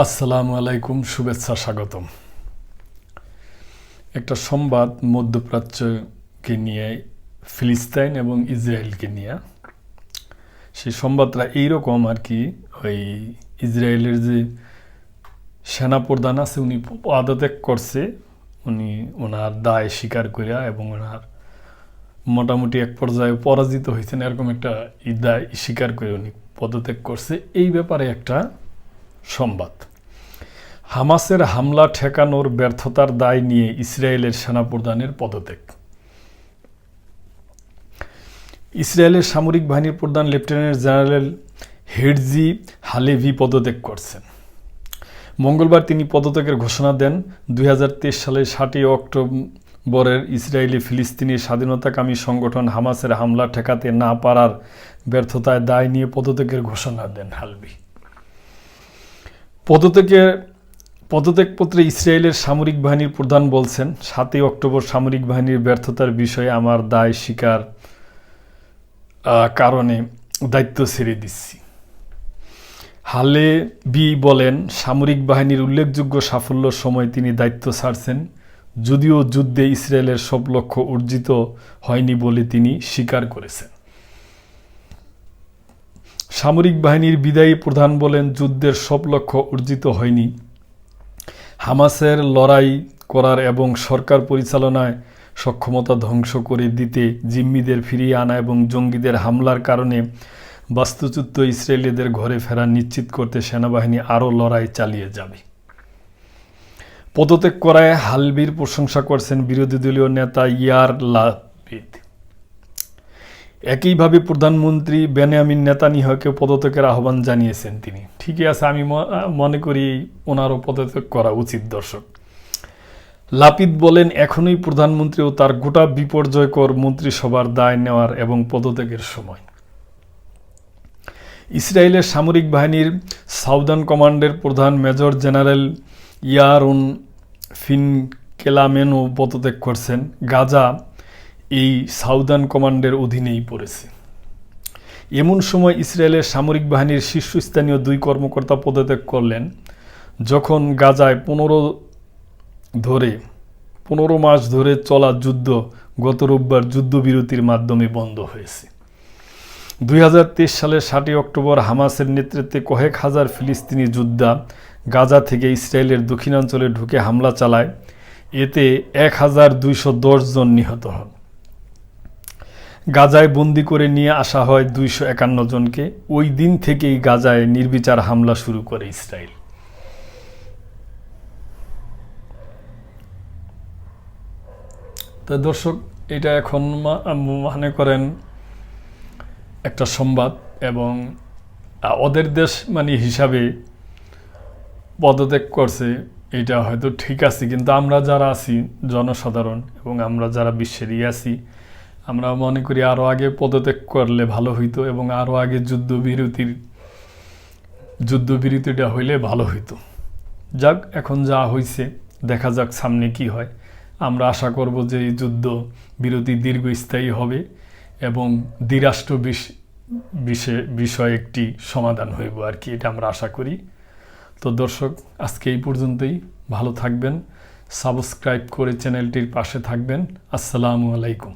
আসসালামু আলাইকুম, শুভেচ্ছা, স্বাগতম। একটা সংবাদ মধ্যপ্রাচ্যকে নিয়ে, ফিলিস্তিন এবং ইসরায়েলকে নিয়ে। সেই সংবাদটা এইরকম আর কি, ওই ইসরায়েলের যে সেনাপ্রধান আছে উনি পদত্যাগ করছে, উনি ওনার দায় স্বীকার করিয়া এবং ওনার মোটামুটি এক পর্যায়ে পরাজিত হয়েছেন, এরকম একটা দায় স্বীকার করে উনি পদত্যাগ করছে। এই ব্যাপারে একটা সংবাদ। হামাসের হামলা ঠেকানোর ব্যর্থতার দায় নিয়ে ইসরায়েলের সেনাপ্রধানের পদত্যাগ। ইসরায়েলের সামরিক বাহিনীর প্রধান লেফটেন্যান্ট জেনারেল হেরজি হালেভি পদত্যাগ করছেন। মঙ্গলবার তিনি পদত্যাগের ঘোষণা দেন। 2023 সালের 7 অক্টোবরের ইসরায়েলি ফিলিস্তিনি স্বাধীনতাকামী সংগঠন হামাসের হামলা ঠেকাতে না পারার ব্যর্থতায় দায় নিয়ে পদত্যাগের ঘোষণা দেন হালভি। পদত্যাগপত্রে ইসরায়েলের সামরিক বাহিনীর প্রধান বলছেন, 7 অক্টোবর সামরিক বাহিনীর ব্যর্থতার বিষয়ে আমার দায় স্বীকার কারণে দায়িত্ব ছেড়ে দিচ্ছি। হালেভি বলেন, সামরিক বাহিনীর উল্লেখযোগ্য সাফল্যের সময় তিনি দায়িত্ব ছাড়ছেন, যদিও যুদ্ধে ইসরায়েলের সব লক্ষ্য অর্জিত হয়নি বলে তিনি স্বীকার করেছেন। সামরিক বাহিনীর বিদায়ী প্রধান বলেন, যুদ্ধের সব লক্ষ্য অর্জিত হয়নি। হামাসের লড়াই করার এবং সরকার পরিচালনায় সক্ষমতা ধ্বংস করে দিতে, জিম্মিদের ফিরিয়ে আনা এবং জঙ্গিদের হামলার কারণে বাস্তুচ্যুত ইসরায়েলিদের ঘরে ফেরা নিশ্চিত করতে সেনাবাহিনী আরও লড়াই চালিয়ে যাবে। পদত্যাগ করায় হালভির প্রশংসা করছেন বিরোধী দলীয় নেতা ইয়ার লাপিদ। একইভাবে প্রধানমন্ত্রী বেনিয়ামিন নেতানিয়াহুকে পদত্যাগের আহ্বান জানিয়েছেন তিনি। ঠিকই আছে, আমি মনে করি ওনারও পদত্যাগ করা উচিত। দর্শক, লাপিদ বলেন, এখনই প্রধানমন্ত্রী ও তার গোটা বিপর্যয়কর মন্ত্রিসভার দায় নেওয়ার এবং পদত্যাগের সময়। ইসরায়েলের সামরিক বাহিনীর সাউদার্ন কমান্ডের প্রধান মেজর জেনারেল ইয়ারন ফিনকেলামেনও পদত্যাগ করছেন। গাজা এই সাউদার্ন কমান্ডের অধীনেই পড়েছে। এমন সময় ইসরায়েলের সামরিক বাহিনীর শীর্ষস্থানীয় 2 কর্মকর্তা পদত্যাগ করলেন, যখন গাজায় 15 মাস ধরে চলা যুদ্ধ গত রোববার যুদ্ধবিরতির মাধ্যমে বন্ধ হয়েছে। 2023 সালের 7 অক্টোবর হামাসের নেতৃত্বে কয়েক হাজার ফিলিস্তিনি যোদ্ধা গাজা থেকে ইসরায়েলের দক্ষিণাঞ্চলে ঢুকে হামলা চালায়। এতে 1210 জন নিহত হন। গাজায় বন্দি করে নিয়ে আসা হয় 251 জনকে। ওই দিন থেকেই গাজায় নির্বিচার হামলা শুরু করে ইসরায়েল। তো দর্শক, এটা এখন মনে করেন একটা সংবাদ, এবং ওদের দেশ হিসাবে পদত্যাগ করছে, এটা হয়তো ঠিক আছে। কিন্তু আমরা যারা আছি জনসাধারণ এবং আমরা যারা বিশ্বের আছি, আমরা মনে করি আরও আগে পদত্যাগ করলে ভালো হইতো এবং আরও আগে যুদ্ধবিরতিটা হইলে ভালো হইতো। যাক, এখন যা হয়েছে দেখা যাক সামনে কি হয়। আমরা আশা করব যে এই যুদ্ধ বিরতি দীর্ঘস্থায়ী হবে এবং দ্বিরাষ্ট্র বিষয়ে একটি সমাধান হইব আর কি, এটা আমরা আশা করি। তো দর্শক, আজকে এই পর্যন্তই। ভালো থাকবেন, সাবস্ক্রাইব করে চ্যানেলটির পাশে থাকবেন। আসসালামু আলাইকুম।